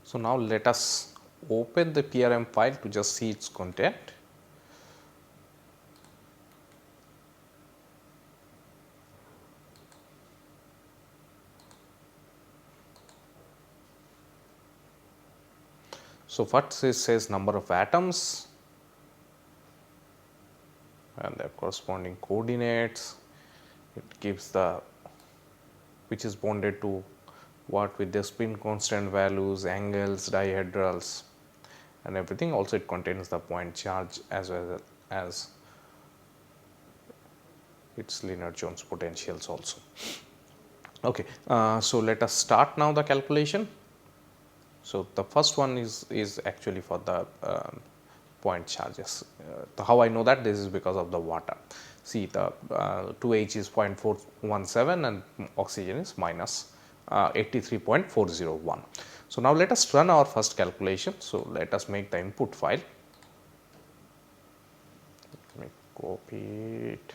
So, now let us open the PRM file to just see its content. So, first it says number of atoms and their corresponding coordinates. It gives the which is bonded to what with the spin constant values, angles, dihedrals and everything. Also it contains the point charge as well as its Lennard-Jones potentials also. Okay, so let us start now the calculation. So, the first one is actually for the point charges. How I know that? This is because of the water. See, the 2H is 0.417 and oxygen is minus 83.401. So, now let us run our first calculation. So, let us make the input file. Let me copy it.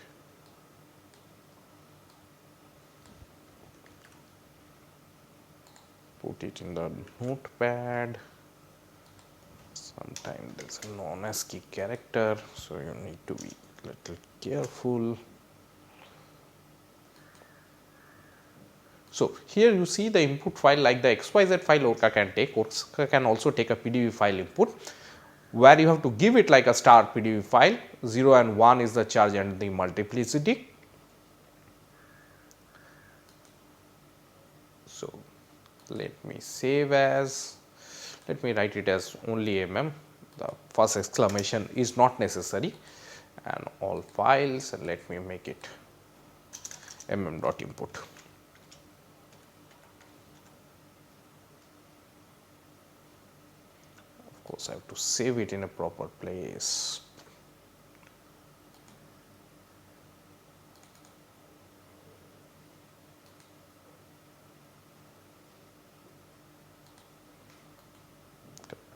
Put it in the notepad. Sometimes there is a non-ASCII character, so you need to be little careful. So, here you see the input file like the XYZ file Orca can take. Orca can also take a PDB file input, where you have to give it like a star PDB file. 0 and 1 is the charge and the multiplicity. So, let me save as, let me write it as only the first exclamation is not necessary, and all files, and let me make it dot input. Of course, I have to save it in a proper place.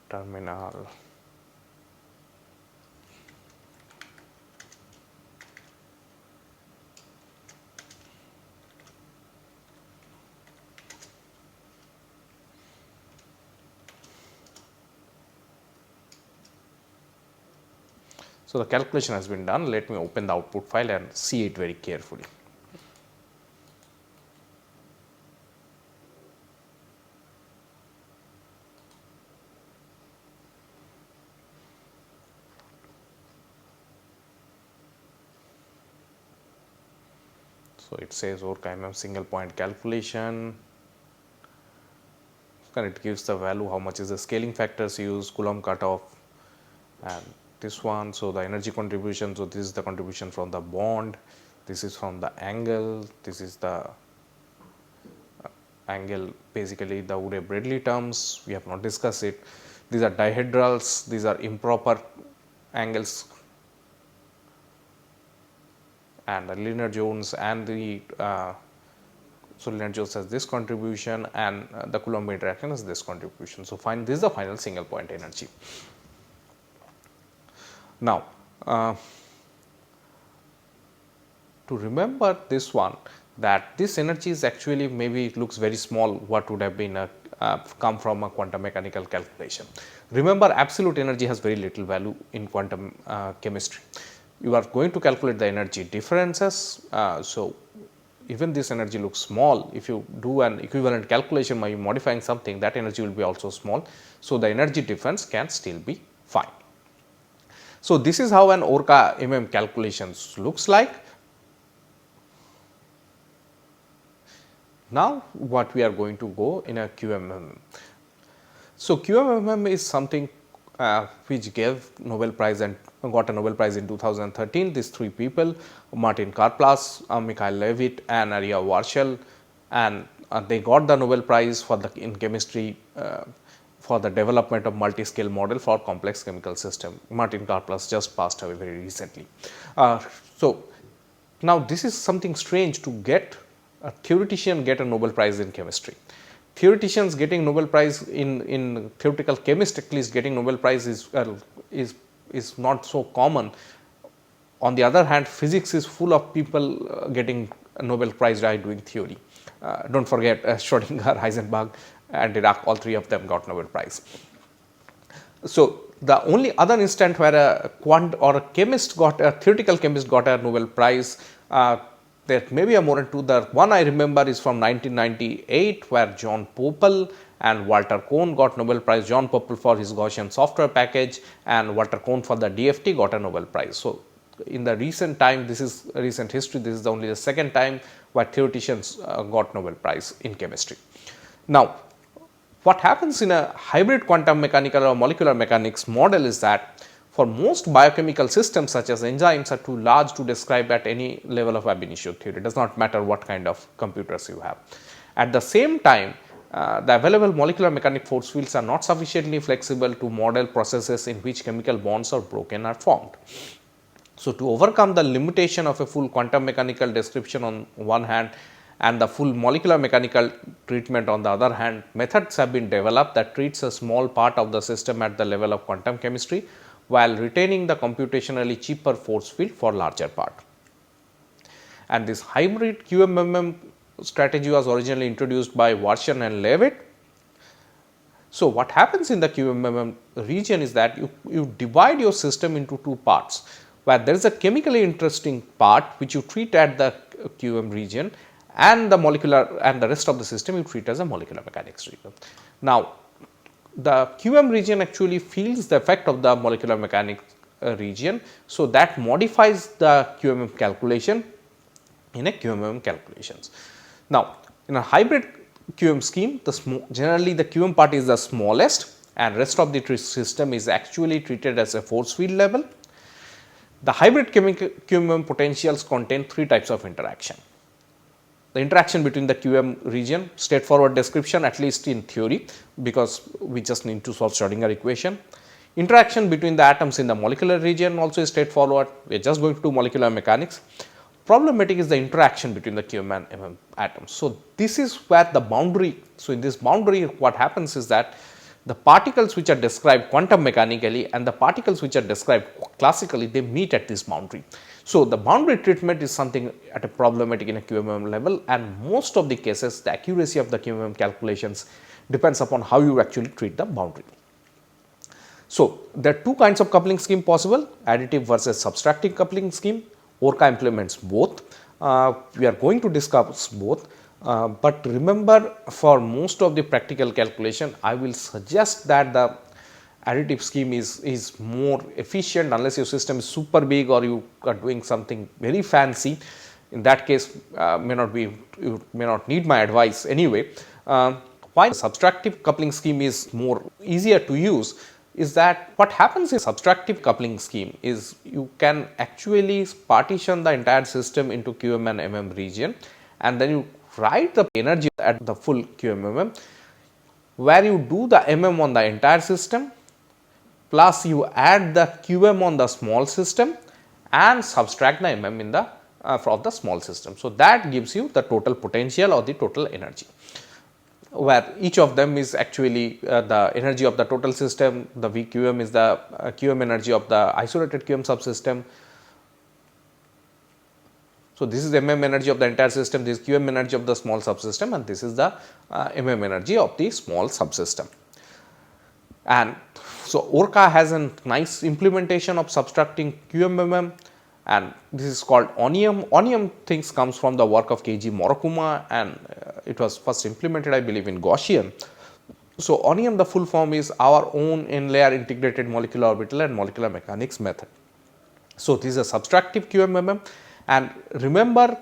Terminal. So, the calculation has been done. Let me open the output file and see it very carefully. So, it says Orca single point calculation, and it gives the value how much is the scaling factors used, Coulomb cutoff, and this one. So, the energy contribution. So, this is the contribution from the bond, this is from the angle, this is the angle, basically the Urey-Bradley terms, we have not discussed it. These are dihedrals, these are improper angles, and the Lennard-Jones and the so Lennard-Jones has this contribution, and the Coulomb interaction has this contribution. So, this is the final single point energy. Now, to remember this one, that this energy is actually, maybe it looks very small, what would have been come from a quantum mechanical calculation. Remember, absolute energy has very little value in quantum chemistry. You are going to calculate the energy differences. So, even this energy looks small, if you do an equivalent calculation by modifying something, that energy will be also small. So, the energy difference can still be fine. So, this is how an Orca calculations looks like. Now, what we are going to go in a QMMM. So, QMMM is something which gave Nobel Prize and got a Nobel Prize in 2013. These three people, Martin Karplus, Mikhail Levitt and Aria Warshel, and they got the Nobel Prize for in chemistry for the development of multi-scale model for complex chemical system. Martin Karplus just passed away very recently. So, now this is something strange to get a theoretician get a Nobel Prize in chemistry. Theoreticians getting Nobel Prize in theoretical chemist, at least getting Nobel Prize is not so common. On the other hand, physics is full of people getting a Nobel Prize by doing theory. Don't forget Schrodinger, Heisenberg and Dirac, all three of them got Nobel Prize. So, the only other instant where a quant or a chemist got a theoretical chemist got a Nobel Prize, there may be a more than two. The one I remember is from 1998, where John Pople and Walter Kohn got Nobel Prize. John Pople for his Gaussian software package and Walter Kohn for the DFT got a Nobel Prize. So, in the recent time, this is recent history, this is only the second time where theoreticians got Nobel Prize in chemistry. Now, what happens in a hybrid quantum mechanical or molecular mechanics model is that for most biochemical systems such as enzymes are too large to describe at any level of ab initio theory. It does not matter what kind of computers you have. At the same time, the available molecular mechanic force fields are not sufficiently flexible to model processes in which chemical bonds or broken are formed. So, to overcome the limitation of a full quantum mechanical description on one hand and the full molecular mechanical treatment on the other hand, methods have been developed that treats a small part of the system at the level of quantum chemistry while retaining the computationally cheaper force field for larger part. And this hybrid QMMM strategy was originally introduced by Warsham and Leavitt. So, what happens in the QMMM region is that you divide your system into two parts, where there is a chemically interesting part which you treat at the QM region, and the molecular and the rest of the system you treat as a molecular mechanics region. Now, the QM region actually feels the effect of the molecular mechanics region. So, that modifies the QMM calculation in a QMM calculations. Now, in a hybrid QM scheme, generally the QM part is the smallest and rest of the system is actually treated as a force field level. The hybrid QMM potentials contain three types of interaction. The interaction between the QM region, straightforward description at least in theory, because we just need to solve Schrodinger equation. Interaction between the atoms in the molecular region also is straightforward, we are just going to do molecular mechanics. Problematic is the interaction between the QM and MM atoms. So, this is where the boundary, so in this boundary what happens is that the particles which are described quantum mechanically and the particles which are described classically, they meet at this boundary. So, the boundary treatment is something at a problematic in a QMM level, and most of the cases the accuracy of the QMM calculations depends upon how you actually treat the boundary. So, there are two kinds of coupling scheme possible, additive versus subtractive coupling scheme. ORCA implements both. We are going to discuss both. But remember, for most of the practical calculation, I will suggest that the additive scheme is more efficient unless your system is super big or you are doing something very fancy. In that case, you may not need my advice anyway. Why the subtractive coupling scheme is more easier to use is that what happens in subtractive coupling scheme is you can actually partition the entire system into QM and MM region, and then you write the energy at the full QMMM, where you do the MM on the entire system plus you add the QM on the small system and subtract the MM in the from the small system. So, that gives you the total potential or the total energy, where each of them is actually the energy of the total system, the VQM is the QM energy of the isolated QM subsystem. So, this is MM energy of the entire system, this is QM energy of the small subsystem, and this is the MM energy of the small subsystem. And so, ORCA has a nice implementation of subtracting QMMM, and this is called ONIUM. ONIUM things comes from the work of Keiji Morikuma, and it was first implemented I believe in Gaussian. So, ONIUM, the full form is our own n-layer integrated molecular orbital and molecular mechanics method. So, this is a subtractive QMMM, and remember,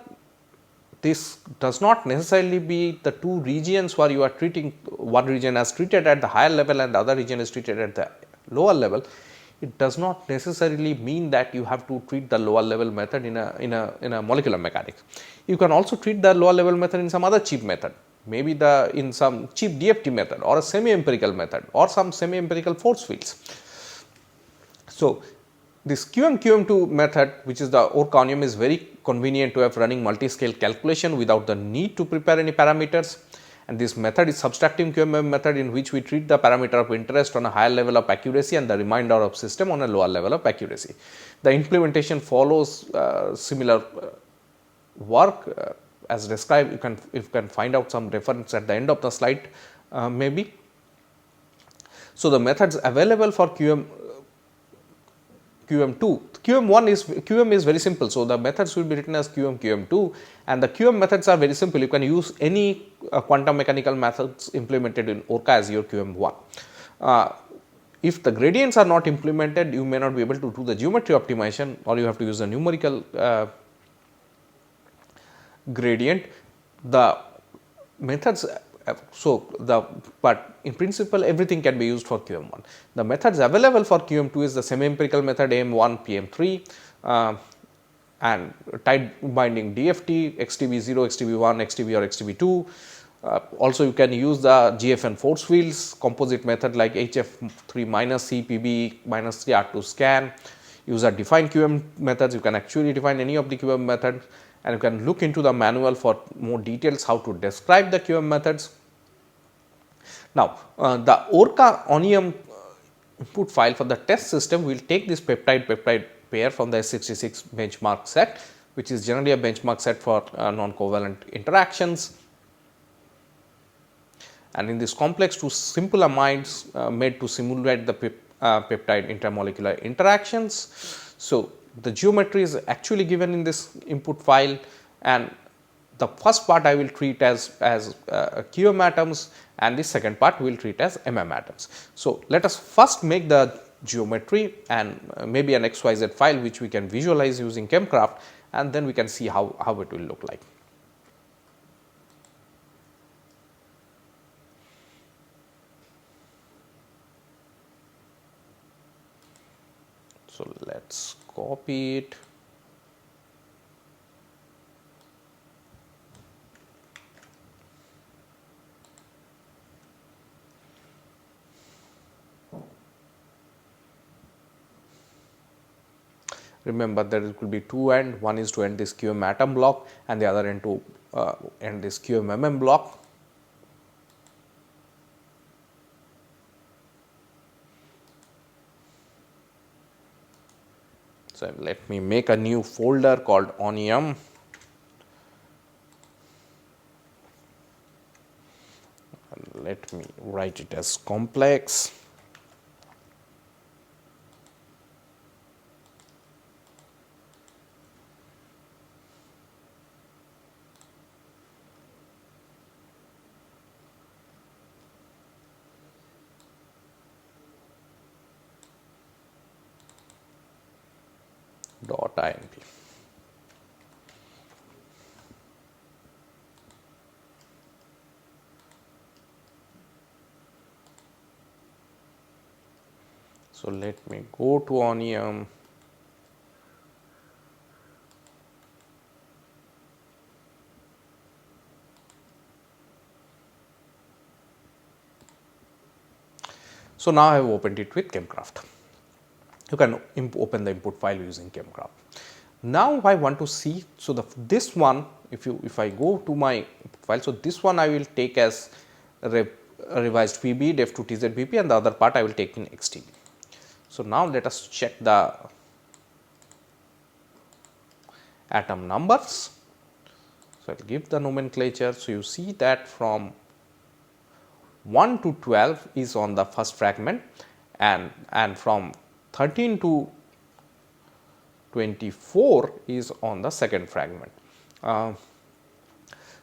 this does not necessarily be the two regions where you are treating one region as treated at the higher level and the other region is treated at the lower level. It does not necessarily mean that you have to treat the lower level method in a molecular mechanics. You can also treat the lower level method in some other cheap method, maybe in some cheap DFT method or a semi empirical method or some semi empirical force fields. So, this QM-QM2 method, which is the ORCA ONIUM, is very convenient to have running multi-scale calculation without the need to prepare any parameters, and this method is subtractive QMM method, in which we treat the parameter of interest on a higher level of accuracy and the remainder of system on a lower level of accuracy. The implementation follows similar work as described. You can find out some reference at the end of the slide maybe. So, the methods available for QM2, QM is very simple. So, the methods will be written as QM2, and the QM methods are very simple. You can use any quantum mechanical methods implemented in ORCA as your QM1. If the gradients are not implemented, you may not be able to do the geometry optimization, or you have to use a numerical gradient. The methods, but in principle everything can be used for QM1. The methods available for QM2 is the semi empirical method AM1, PM3 and tight binding DFT, XTB0, XTB1, XTB or XTB2. Also, you can use the GFN force fields, composite method like HF3 minus C, PB minus 3 R2 scan. Use a defined QM methods. You can actually define any of the QM methods, and you can look into the manual for more details how to describe the QM methods. Now, the ORCA ONIUM input file for the test system will take this peptide pair from the S66 benchmark set, which is generally a benchmark set for non-covalent interactions. And in this complex, two simple amides made to simulate the peptide intermolecular interactions. So, the geometry is actually given in this input file, and the first part I will treat as QM atoms, and the second part we will treat as MM atoms. So, let us first make the geometry and maybe an XYZ file which we can visualize using ChemCraft, and then we can see how it will look like. So, let us copy it. Remember, there could be two ends. One is to end this QM atom block, and the other end to end this QM block. So, let me make a new folder called ONIUM. And let me write it as complex. .inp. So, let me go to ONIUM. So, now I have opened it with ChemCraft. You can open the input file using ChemCraft. Now, I want to see, so this one, if I go to my file, so this one I will take as a revised PB, def2 TZBP, and the other part I will take in XTB. So, now let us check the atom numbers. So, I will give the nomenclature. So, you see that from 1 to 12 is on the first fragment, and from 13 to 24 is on the second fragment.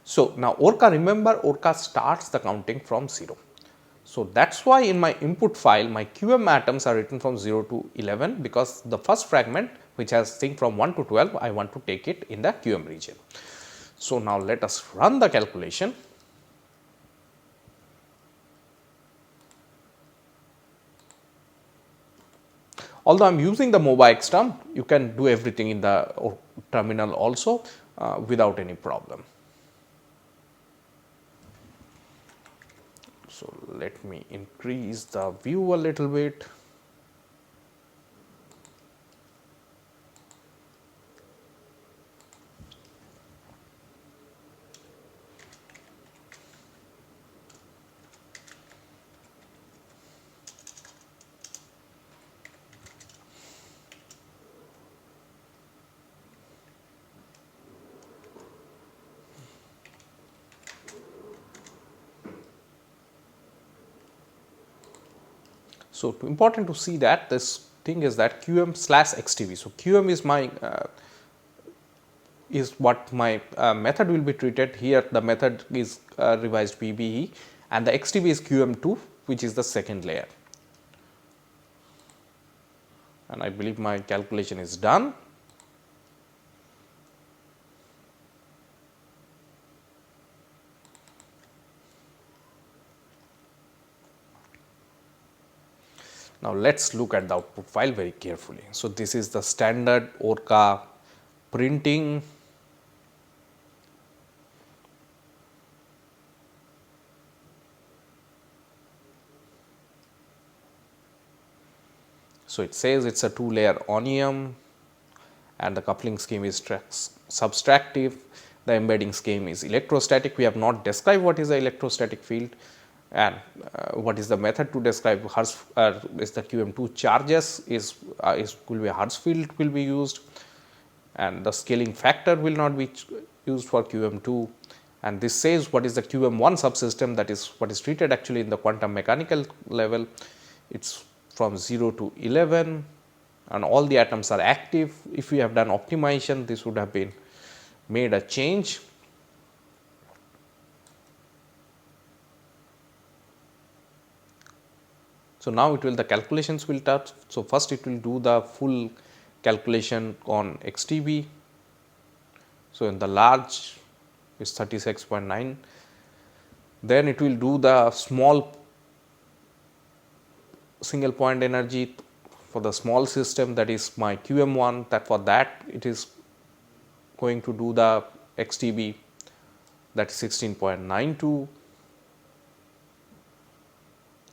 So, now ORCA, remember ORCA starts the counting from 0. So, that is why in my input file my QM atoms are written from 0 to 11, because the first fragment which has thing from 1 to 12 I want to take it in the QM region. So, now let us run the calculation. Although I am using the MOBA-XTerm, you can do everything in the terminal also without any problem. So, let me increase the view a little bit. So, important to see that this thing is that QM slash XTB. So, QM is my is what my method will be treated. Here the method is revised PBE, and the XTB is QM2, which is the second layer. And I believe my calculation is done. Now, let us look at the output file very carefully. So, this is the standard Orca printing. So, it says it is a 2-layer onium and the coupling scheme is subtractive. The embedding scheme is electrostatic. We have not described what is the electrostatic field and what is the method to describe Hertz is the QM2 charges is will be a Hertz field will be used, and the scaling factor will not be used for QM2, and this says what is the QM1 subsystem, that is what is treated actually in the quantum mechanical level. It is from 0 to 11 and all the atoms are active. If we have done optimization, this would have been made a change. So, now it will the calculations will touch. So, first it will do the full calculation on XTB. So, in the large is 36.9, then it will do the small single point energy for the small system, that is my QM1, that for that it is going to do the XTB, that is 16.92.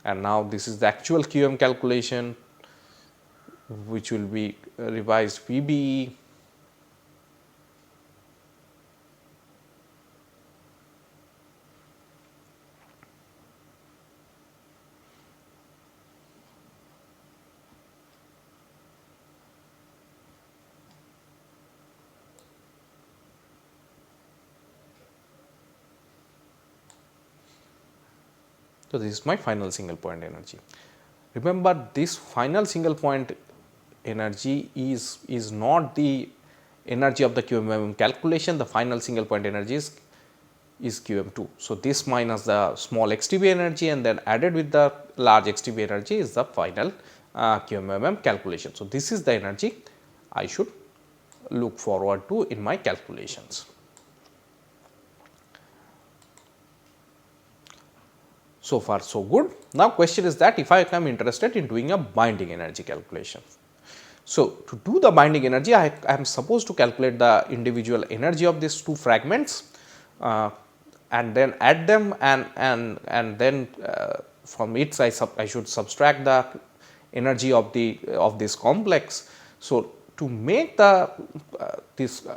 And now this is the actual QM calculation, which will be revised PBE. So, this is my final single point energy. Remember, this final single point energy is not the energy of the QMM calculation. The final single point energy is QM2. So, this minus the small XTB energy and then added with the large XTB energy is the final QMM calculation. So, this is the energy I should look forward to in my calculations. So far so good. Now, question is that if I am interested in doing a binding energy calculation. So, to do the binding energy, I am supposed to calculate the individual energy of these two fragments and then add them, and then from it I should subtract the energy of this complex. So, to make the this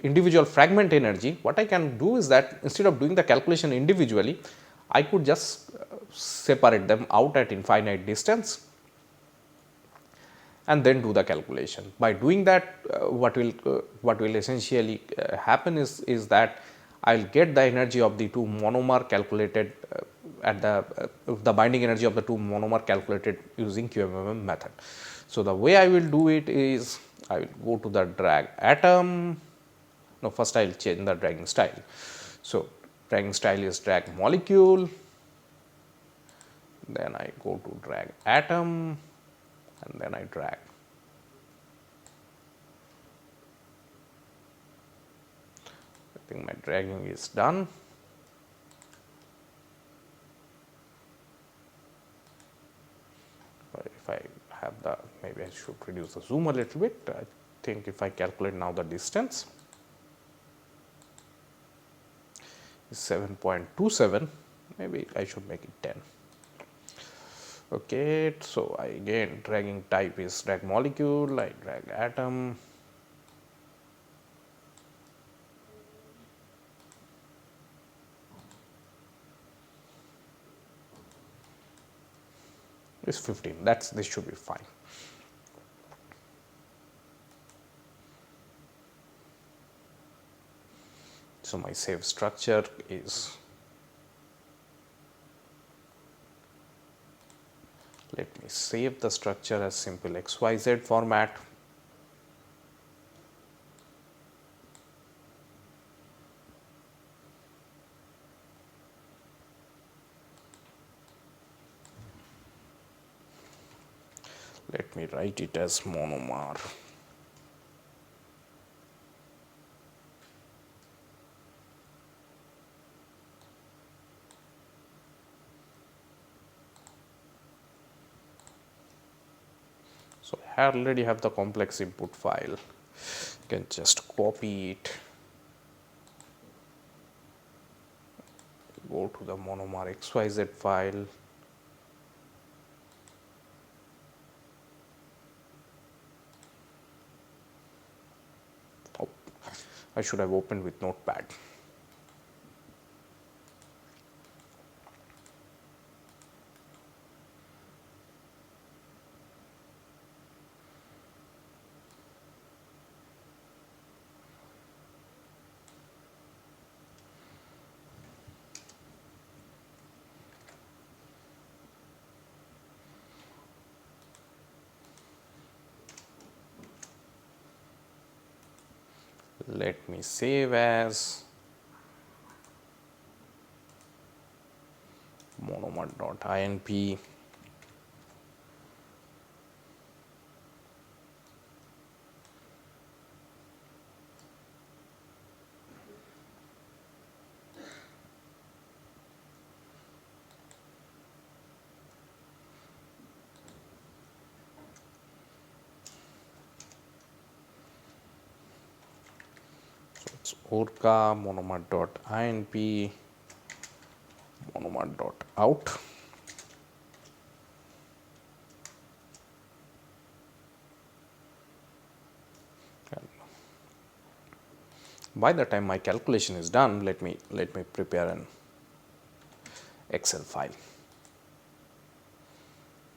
individual fragment energy, what I can do is that instead of doing the calculation individually, I could just separate them out at infinite distance and then do the calculation. By doing that, what will essentially happen is that I will get the energy of the two monomer calculated at the binding energy of the two monomer calculated using QMMM method. So, the way I will do it is I will go to the drag atom. No, first I will change the dragging style. So, dragging style is drag molecule, then I go to drag atom and then I drag. I think my dragging is done. If I have the, maybe I should reduce the zoom a little bit. I think if I calculate now the distance is 7.27, maybe I should make it 10. Okay, so I again dragging type is drag molecule, I drag atom. Is 15, this should be fine. So, my safe structure is Let me save the structure as simple XYZ format. Let me write it as monomer. So I already have the complex input file. You can just copy it, go to the monomer XYZ file, oh, I should have opened with Notepad. Let me save as monomer.inp. It's orca monomer.inp monomer.out. By the time my calculation is done, let me prepare an Excel file.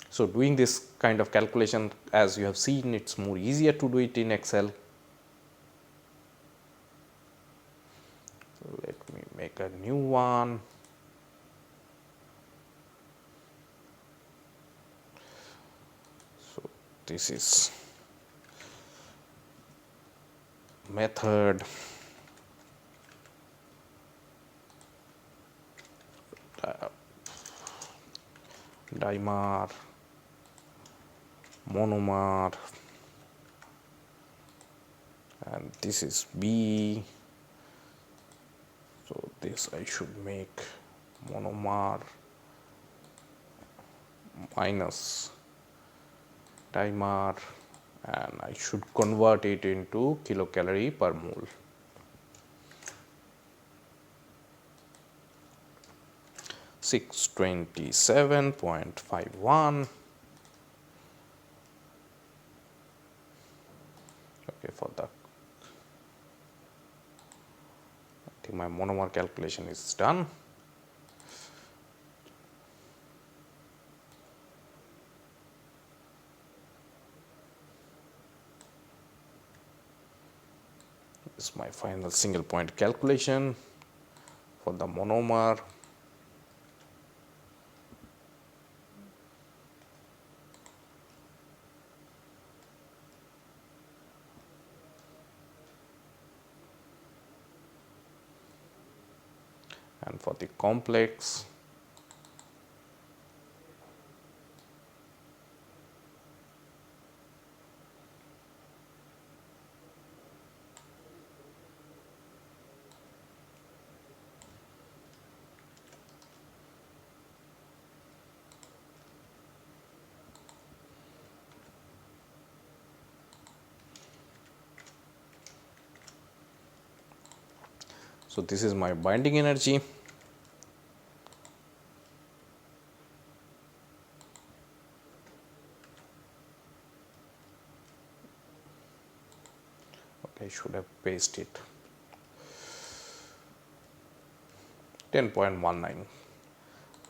So doing this kind of calculation, as you have seen, it's more easier to do it in Excel. So let me make a new one. So this is method dimer monomer, and this is B. So this I should make monomer minus dimer, and I should convert it into kilocalorie per mole. $627.51. Okay, for the, I think my monomer calculation is done. This is my final single point calculation for the monomer. And for the complex, so this is my binding energy. Okay, I should have pasted it. 10.19.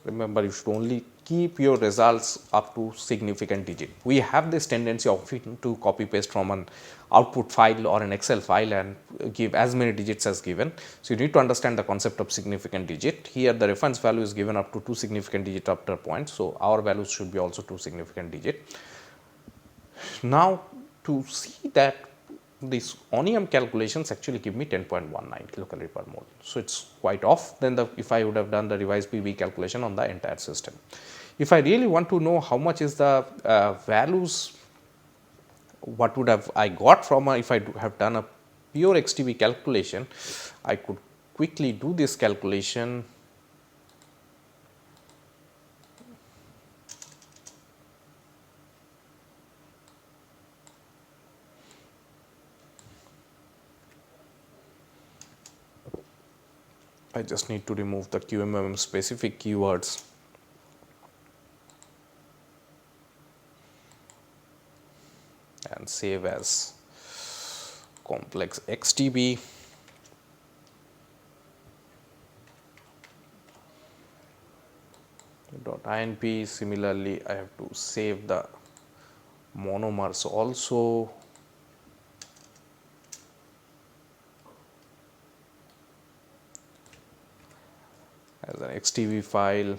Remember, you should only keep your results up to significant digit. We have this tendency often to copy paste from an output file or an Excel file and give as many digits as given. So, you need to understand the concept of significant digit. Here the reference value is given up to 2 significant digit after a point. So, our values should be also 2 significant digit. Now, to see that these ONIUM calculations actually give me 10.19 kilocalorie per mole. So, it is quite off than if I would have done the revised PV calculation on the entire system. If I really want to know how much is the values, what would have I got from if I have done a pure XTB calculation, I could quickly do this calculation. I just need to remove the QMMM specific keywords. And save as complex XTB. .inp. Similarly, I have to save the monomers also. As an XTB file.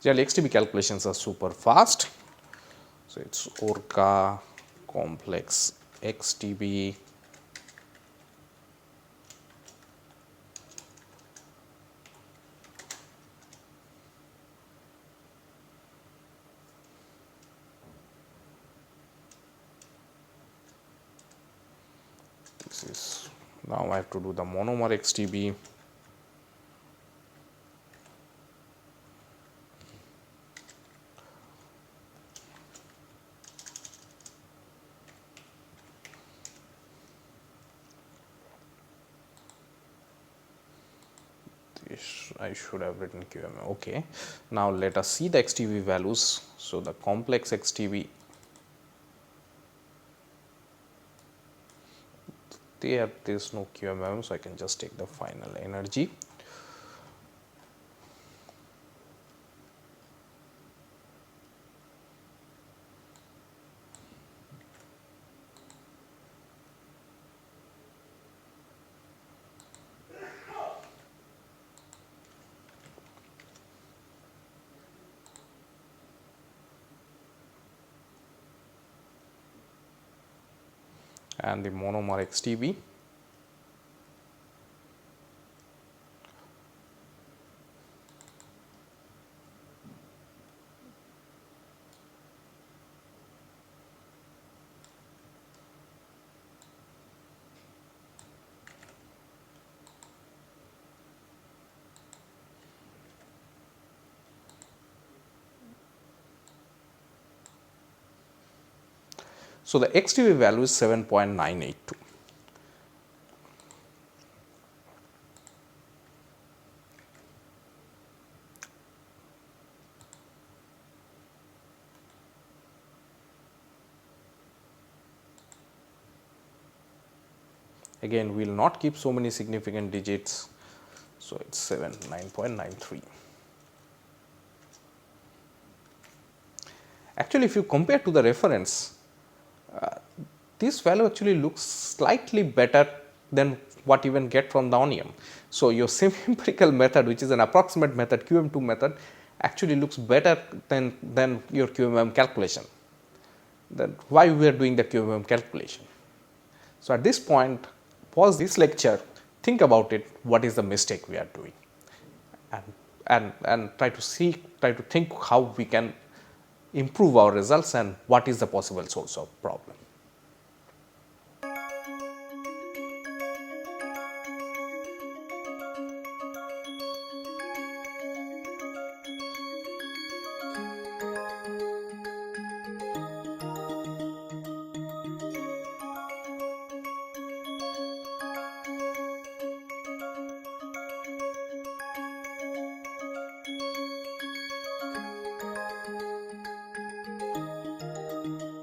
Generally, XTB calculations are super fast. So, it is Orca complex XTB. This is now I have to do the monomer XTB. I should have written QMM. Okay. Now, let us see the XTB values. So, the complex XTB, there is no QMM. So, I can just take the final energy. And the monomer XTB. So, the XTB value is 7.982. Again, we will not keep so many significant digits. So, it is 9.93. Actually, if you compare to the reference, this value actually looks slightly better than what you can get from the ONIUM. So, your semi-empirical method, which is an approximate method, QM2 method, actually looks better than your QMM calculation. Then why we are doing the QMM calculation? So, at this point, pause this lecture, think about it, what is the mistake we are doing, and try to think how we can improve our results and what is the possible source of problem.